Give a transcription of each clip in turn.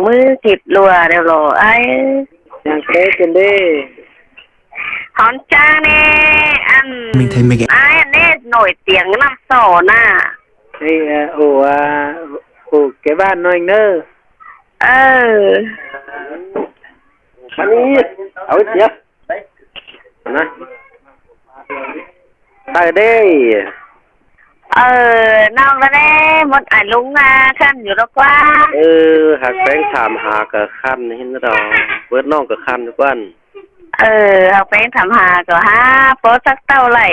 มือจิบลัวเดี๋ยวรอไอ้ยังเป๊ะกันดิหอนจ้าเน่อันmình thấy mấy cái ไอ้อันนี้หน่อยเตียงน้ำโซน่ะไอ้โอ้แกบ้านน้อยเนอะเอออันนี้เอาเดี๋ยวนะไปได้น้องแล้วเน่หมดไอ้ลุงขั้นอยู่แล้วกว่าหากแฟงถามหากับคันเห็นแล้วเราเวิร์ดน้องกับคันทุกวันหากแฟงถามหาก็ฮะโพสักเท่าไหร่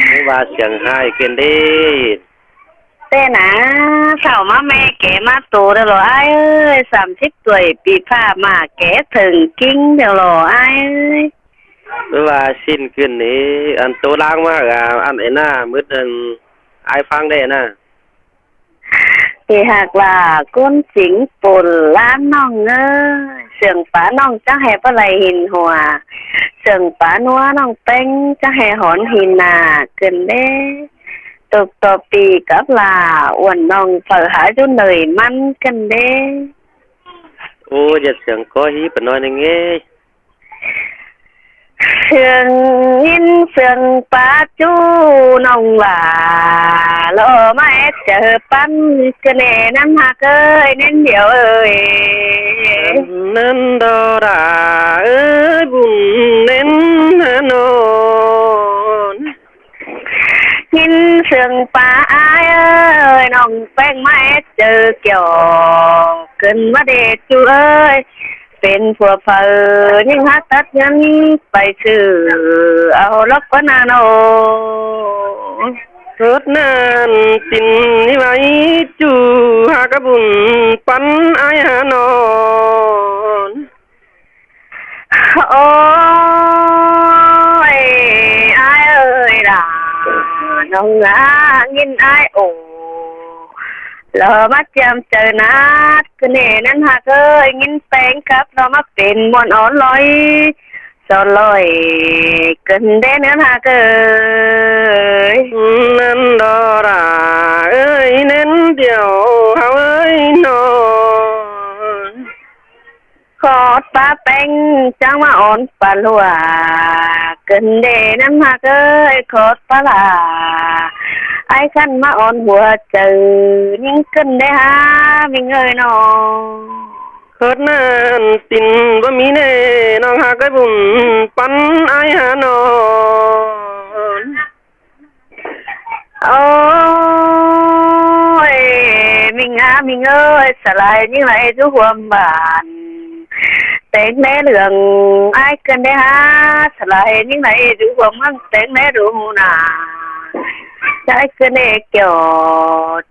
ไม่ว่าเสียงหายเกินดิเต้นะเสามาแม่แกมาโตเดี๋ยวรอไอ้30 ตัวปีผ้ามาแกถึงกิ้งเดี๋ยวรอไอ้ไม่ว่าสิ้นเกินนี้อันโตล้างมากอันไอ้หน้ามืดอันไอ้ฟังได้นะที่หากว่าก้นสิงปุ่นล้านน้องเสียงป้าน้องจะให้ปลาไหลหินหัวเสียงป้านัวน้องเป้งจะให้หอนหินหนาเกินเด้ตกต่อปีกับลาอ้วนน้องเปิดหาจนเหนื่อยมันกันเด้โอ้จะเสียงก็ฮีปน้อยนึงเงี้ยเสียงยินเสียงป้าจูน้องหลาโลมาเจอปั้นกระเนน้ำหักเน้นเดียวนั่นดอราบุญเน้นนอนยินเสียงป้าน้องแป้งมาเจอเกี่ยวเกินมาเด็ดจูเป็นผัวเผอยิ่งหาตัดเงินไปซื้อเอาล็อกก็นาโนรถนั้นตินนี่ไว้จูหากบุญปันไอหานอนโอ้ยไอล่ะน้องงินไอโอเรามาเจียมเจอนัดกันเน่นั้นหากงินแปงครับเรามาเป็นมวนอ่อนลอยสอนลอยกันเด่นนั้นหากนั่นดอราเน้นเดียวเฮานอนขอดป้าแป้งจังมาอ่อนปลาลัวกันเด่นนั้นหากขอดปลาลาไอ้ขันมาอ่อนหัวเจอยิ่งขึ้นได้ฮะมีเงยน้องโคตรนั้นตินบ่มีแน่น้องหากบุญปันไอหานอนโอ้ยมีเงยสลายยิ่งไรทุกความบานเต็งแม่เหลืองไอ้กันได้ฮะสลายยิ่งไรทุกความมั่งเต็งแม่ดูนาใจเกินเกี่ยว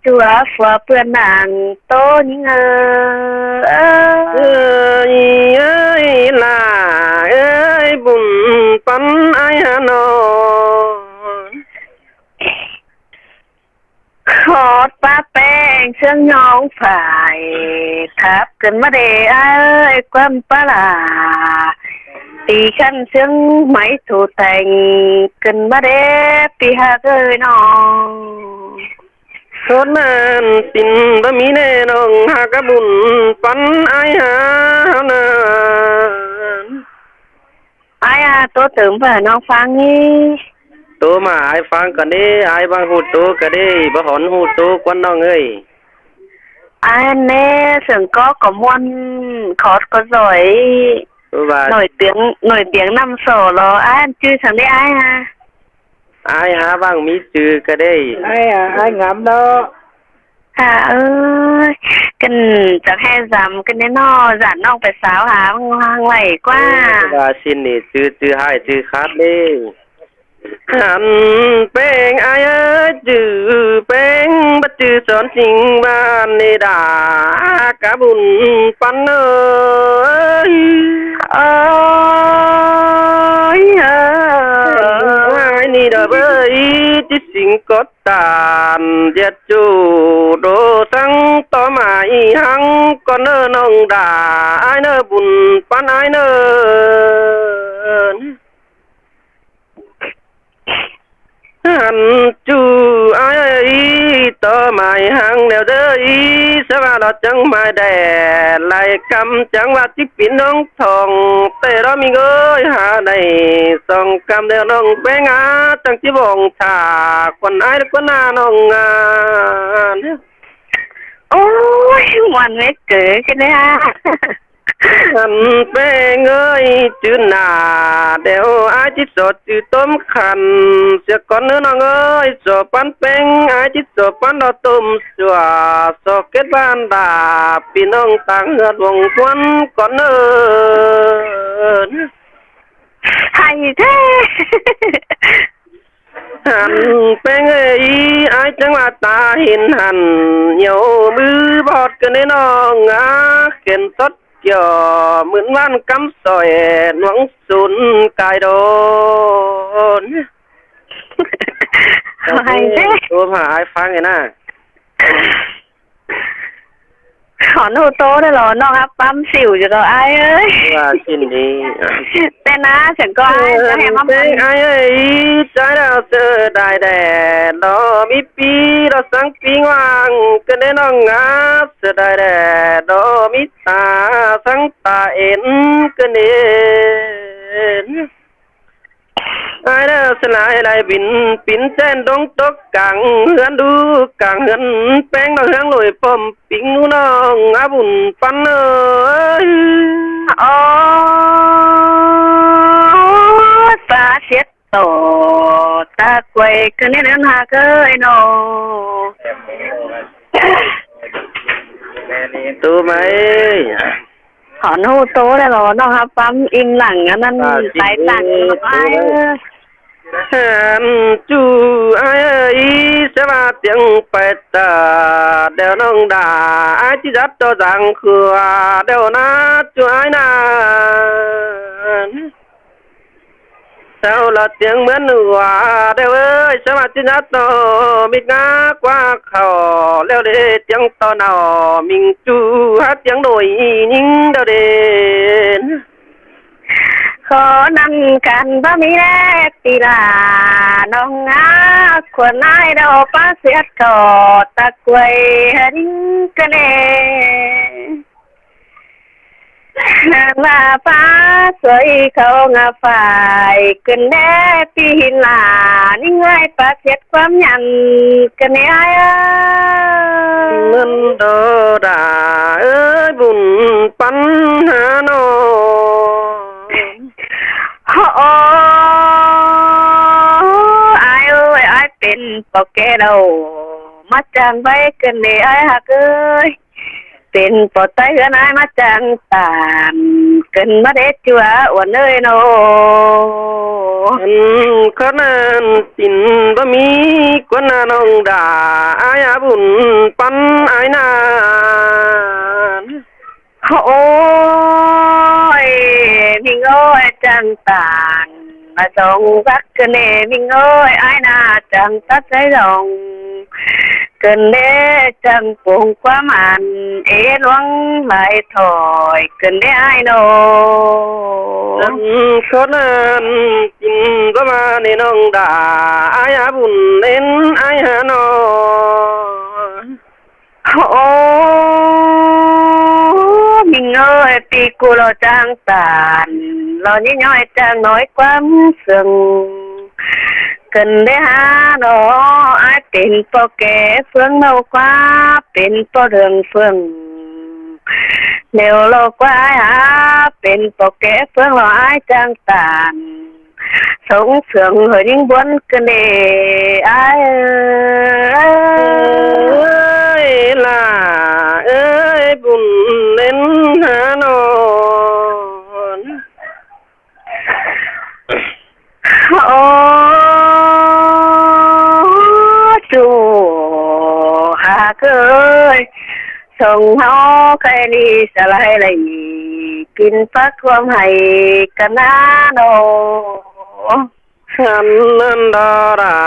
จัวฝัวเพื่อนนางโตยิ่งล่ะบุญปันไอหานอนขอดป้าแป้งเชื่องน้องฝ่ายทับกันมาเด้ความปลาตีขันเชื่องไม้ถูแต่งกันมาเด้ปีหาน้องโซนั้นตินบ่มีแน่น้องหากบุญปันไอหานอนตัวเติมเพื่อน้องฟังนี่ตัวมาไอฟังกันดิไอบางหูตัวกันดิบ่หอนหูตัวกวนน้องเอ้ยเน่เสียงก็มวนขอดก็สวยหน่อยเตียงนำโซ่รอชื่อฉันได้ฮะหาบ้างมีจือก็ได้ไองามเนาะค่ะกันจะให้จำกันแน่นอนจัดน้องไปสาวหาห้างไหลกว่าว่าสินนี่จือให้จือคัดดิหันเป้งจือเป้งบัดจือสอนจริงบ้านนี่ดากะบุญปันนี่ดาเบยที่สิงกดตานเดียจูโดตั้งต่อมาหังก็เนน้องดาเนบุญปันเน hắn chú ai ấy tớ mày hàng đều đỡ ý sẽ vào đó chẳng mày đẻ lại cầm chẳng vào chiếc pin nông thòng tê đó mình ơi hà này song cầm đều nông bé ngã chẳng chỉ vòng thả quần ai được quần à nông à ôi ngoan mấy cử cái đấy ha hắn bé ơi chứ nà đều ai chỉ sợ chứ tôm khăn sẽ con nữa nó ơi sợ pan beng ai chỉ sợ pan đó tôm sủa sợ kết ban đà pin ông tăng ngợt vòng quân con ơi hay thế hắn beng ơi ai chẳng là ta hình hẳn nhiều bư bọt cái nên nó ngã khiến tốt cho mượn văn cắm sỏi nuống xuống cài đồn hay thế tôi mà ai phá cái nào họ ô tô đó rồi nó hấp bấm xỉu rồi ai ơi và xin đi tên á chẳng có ai cho em bấm ai ơi trái đào sơ đại đẻ đó mi pi đó sáng pi ngoang cái đấy nó ngã sơ đại đẻ đó mi ta sáng ta ến cái nến ai đó sẽ lại bình pin trên đông tóc càng hươn đu càng hươn beng nó hương lồi pom pin nó ngã bùn pan ơi ta chết tổ ta quay cứ nên đến hà cơ nó tụi mày họ nô tố đây rồi nó hấp bấm im lặng nên tay lặng nó ai chú ai ơi sẽ là tiếng bẹt đều nông đà ai chỉ dắt cho rằng khừa đều na chú ai na sao là tiếng mến nửa đều ơi sao mà chỉ dắt cho mình ngã qua khẩu leo để tiếng to nào mình chú hát tiếng đổi nhưng đâu đến khó năng can ba mi rét tì là nông á quần ai đâu ba xét cò ta quay hình cái này là phá soi không phải cần nét tin là những người phá xétความnhận cái này ai ngân đô đà ơi bùn bắn hà ai ơi aiเป็นปอกแกเรามาจังไปกันเลยไอ้หักเอ้ยเป็นปอดไตกันไอ้มาจังตามกันมาเด็ดจัวอ้วนเอ้ยโนขนาดตินบะมีกวนนองดาไอ้บุญปันไอ้นาโอ้ยมิงโอ้ยจังตานมาส่งรักกันเน่มิงโอ้ยไอ้นาจังตัดใจลงกันเน่จังปงความอันหลวงไหลถอยกันเน่ไอ้โนขนาดตินบะมาในนองดาไอ้บุญเล่นไอ้ฮานอโอ้มิงเอ้ยปีกูเราจังตานเรานี่ย่อยจังน้อยความสึงcần để há đó aiเป็นปอแก่เฟืองเรากว่าเป็นปอเรืองเฟืองเดี๋ยวเรากว่าหาเป็นปอแก่เฟืองเราไอ้จังตานสงเสืองเหินยิ่งบนกันเดไอ้เอ้ยล่ะเอ้ยบุญเล่นหานอนโอ้จูหาเคยส่งเฮาใครนี่สลายเลยกินฟักความให้กันนะโนฉันนั้นดารา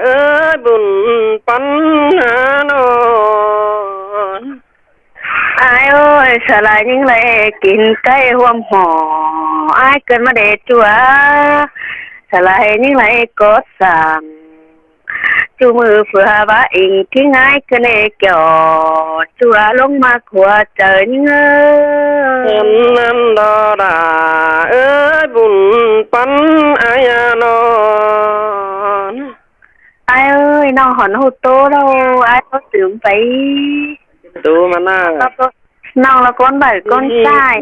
เอ้ยบุญปัญหานอนไอ้เอ้ยสลายยิ่งเลยกินไก่ห่วมห่อไอ้เกินมาเด็ดจัวสลายยิ่งเลยกดสั่ง จูมือเผื่อว่าอิงที่ง่ายก็เลยเกี่ยวชัวลงมาขวาเจอเงอ นั้นดอดาบุญปันอายานอน ai ơi nó hòn hô tô đâu ai có tưởng vậy ดูมาหน้า nó là con bảy con trai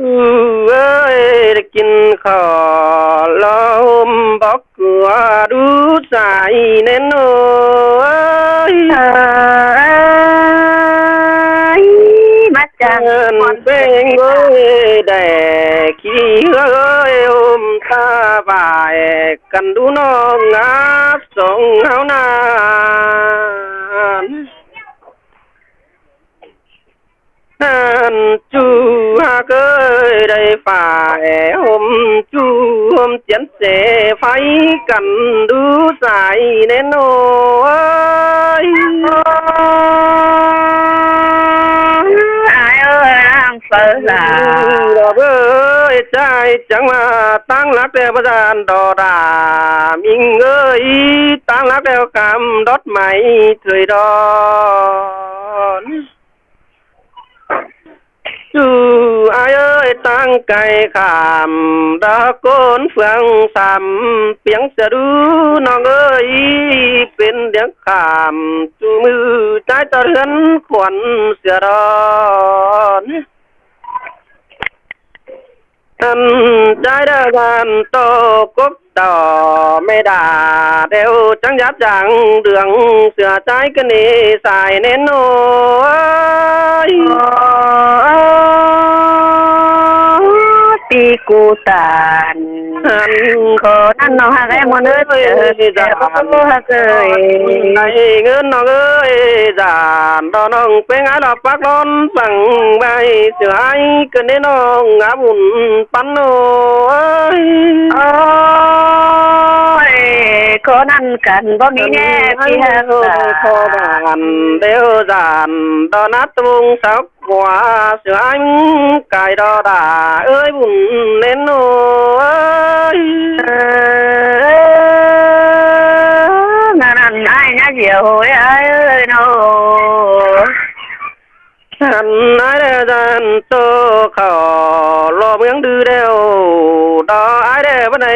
เอ้ยได้กินข้าวลมบอกกลัวดูใจแน่นอน ơi mắt เงิ chẳng น con เป็นเอ้ยได้ขี้เอ้ยตาบ่ายกันดูน้องงับส่งเฮานานจูหากเอ้ยได้ฝ่ายห่มจูห่มเจียนเสไฟกันดูใสแน่นอน ai ơi đang phở là เอ้ยใจจังมาตั้งรักแต่ประจานดอดามิงเอ้ยตั้งรักแล้วกำดดไหมเถยดอนจูอายเอ้ยตั้งไก่ขามดาโกนเฟืองสามเปียงเสดูน้องเอ้ยเป็นเดียงขามจูมือใจตะเรือนขวัญเสือดอนอันใจเด้อกันโตกบต่อไม่ด่าเดี๋ยวจังยับจังเดืองเสือใจกันนี่สายแน่นอน ปีกูตานขอนั่นน้องหักไอ้มอนเอ้ยเจ้าหักเอ้ย ในเงินน้องเอ้ยจานดอน้องเป็นไงล่ะปักร้อนสั่งใบเสือไอ้กันนี่น้องอาบุญปันโอ้ย โอ้ยขอนั่นกันบ่มีแน่พี่หักตา ขอบ้านเดียวจานดอนัดตุงสักกว่าเสือไอ้กายดอดาเอ้ยบุญเน้นโอ้ย นั่นไอ้เนี่ยเดี๋ยวไอ้เอ้ยโน ฉันนายเด้อจันโตเขารอเมืองดื้อเดียวดอไอเด้อวันไหน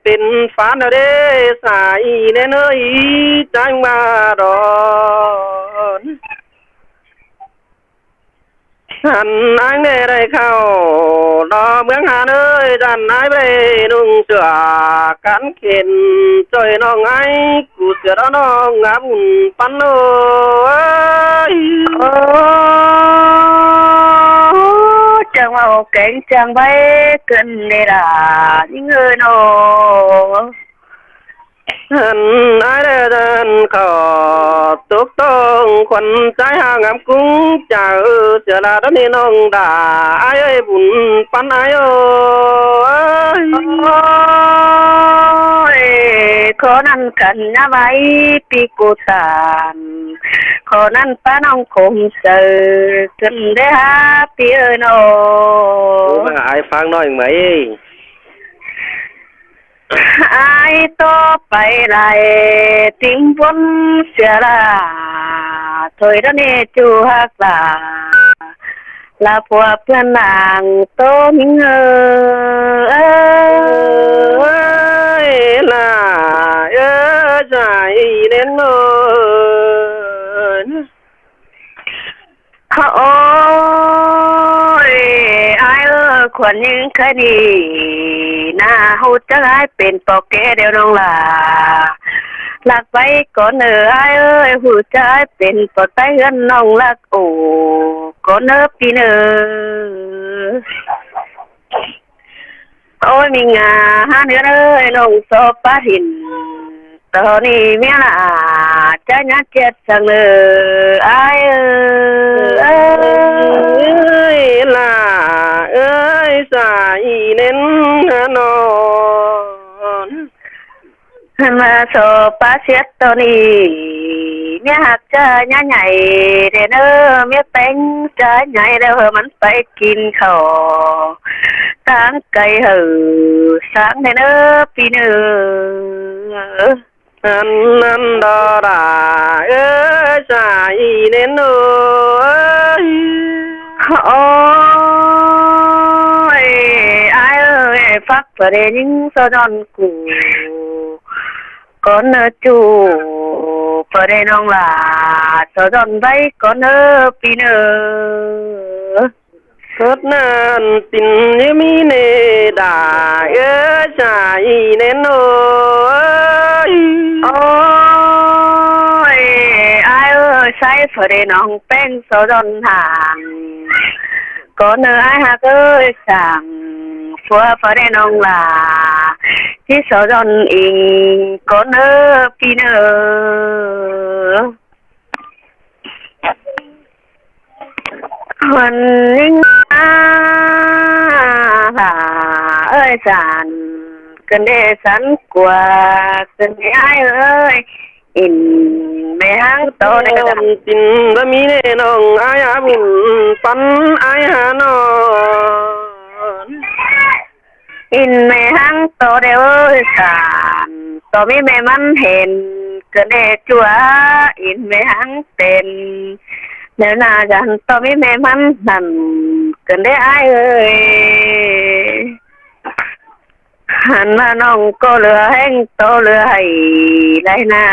เป็นฟ้าเด้อเด้สายแน่เนยจังมาดอนฉันนายเด้อได้เข้าดอเมืองหาเอ้ยจันนายไปนุ่งเสื้อกันเข็นจอยน้องไอ้กูเสือน้องงาบุญปันโอ้ย chẳng mau cảnh chẳng bay cần để là những người nô หันไอเด้อเดินขอตุกต้องควันใจห่างามกุ้งเจ้าเสือลาดนี่น้องด่าไอ้เอ้ยบุญปันไอ้เอ้ย ôi khó năn cần nhá váy pi cô tàn khó năn phá nông khủng sợ cần để ha pi ơi โอ้ nô มาไอ้ฟังหน่อยไหม ai to phải lại tiếng vốn xưa là thôi đó nè chú hát là phù พื่อนnàng tô những ơi ล่ะใจเน้นเลย ôi ai ơi khuẩn những cái đi na hút chắc ai bên bọc kê đều nông là lạc váy có nở ai ơi hút chắc ai bên bọc tay gần nông lạc ổ có nở pi nở ôi mình à hai đứa ơi nông so phát hình tao ni mẹ là cha nhát chết sang nở ai ơi ล่ะเอ้ยสายเน้นนอน mà so phát chết tao ni mẹ hạt cha nhá nhảy để nơ mẹ bánh cha nhảy đâu hờ mình phải kín khẩu sáng cây hừ sáng để nơ pi nơ อันนั้นดอดาเอ้ยสายเน้นเอ้ย โอ้ยอายเอ้ยฟักประเดี๋ยวยิงสะดอนกูก่อนเนอจูประเดี๋ยวน้องลาสะดอนไว้ก่อนเนอปีเนอ Phớt nan tình như mi nề đà ơ chài nên ơi ôi ai ơi say phải để nong pen số đòn hàng có nơi ai hạc ơi sàng phua phải để nong là chỉ số đòn in có nơi pi nơ Huân ninh là ơi sàn cần để sẵn của cần để ai ơi in mẹ hang to này Nông tình và mi nề nông ai hả bùn bắn ai hả non in mẹ hang to đều ơi sàn to mi mẹ mắn hèn cần để chúa in mẹ hang tên nếu nào dàn to mi mẹ mắn nằm cần để ai ơi hắn mà nông cô lừa hên tô lừa hay đây là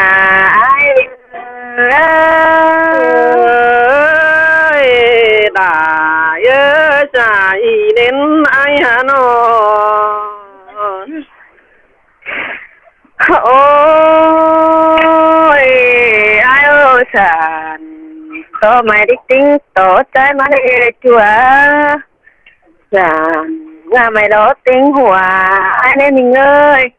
ai ơi đã ơ chài nên ai hả non ôi ai ơi sàn tô mày đi tính tổ trái mà đi chùa sàn nga mày đó tính hòa ai nên mình ơi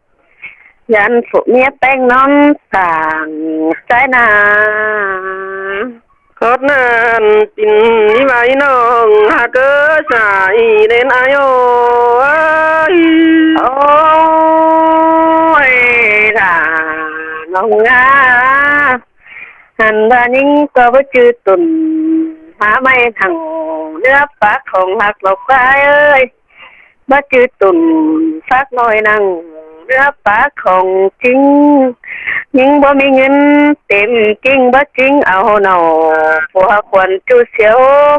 dàn phụ nghĩa bánh non sàng trái nà Khót nan tình đi váy nông hạ cơ xài đến ai ơi ôi là nông nga hành ra những cơ với chư tuần há mấy thằng nước phát không hạt lộc ai ơi bắt chư tuần phát nồi năng nước phát không chính nhưng bố mình ngân tìm kinh bắt chính áo nào phù hợp quần chú xíu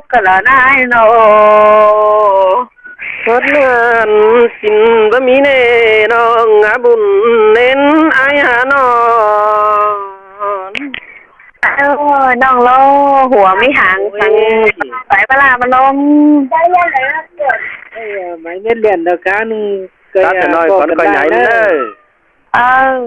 cái là ai nào Khót nan tình và mi nề nông ngã bùn nên ai hả non ôiน้องโลหัวไม่ห่างกันไปเวลามันลม mấy nét liền đâu cá nu Cá thể nói còn có nhảy nữa ờ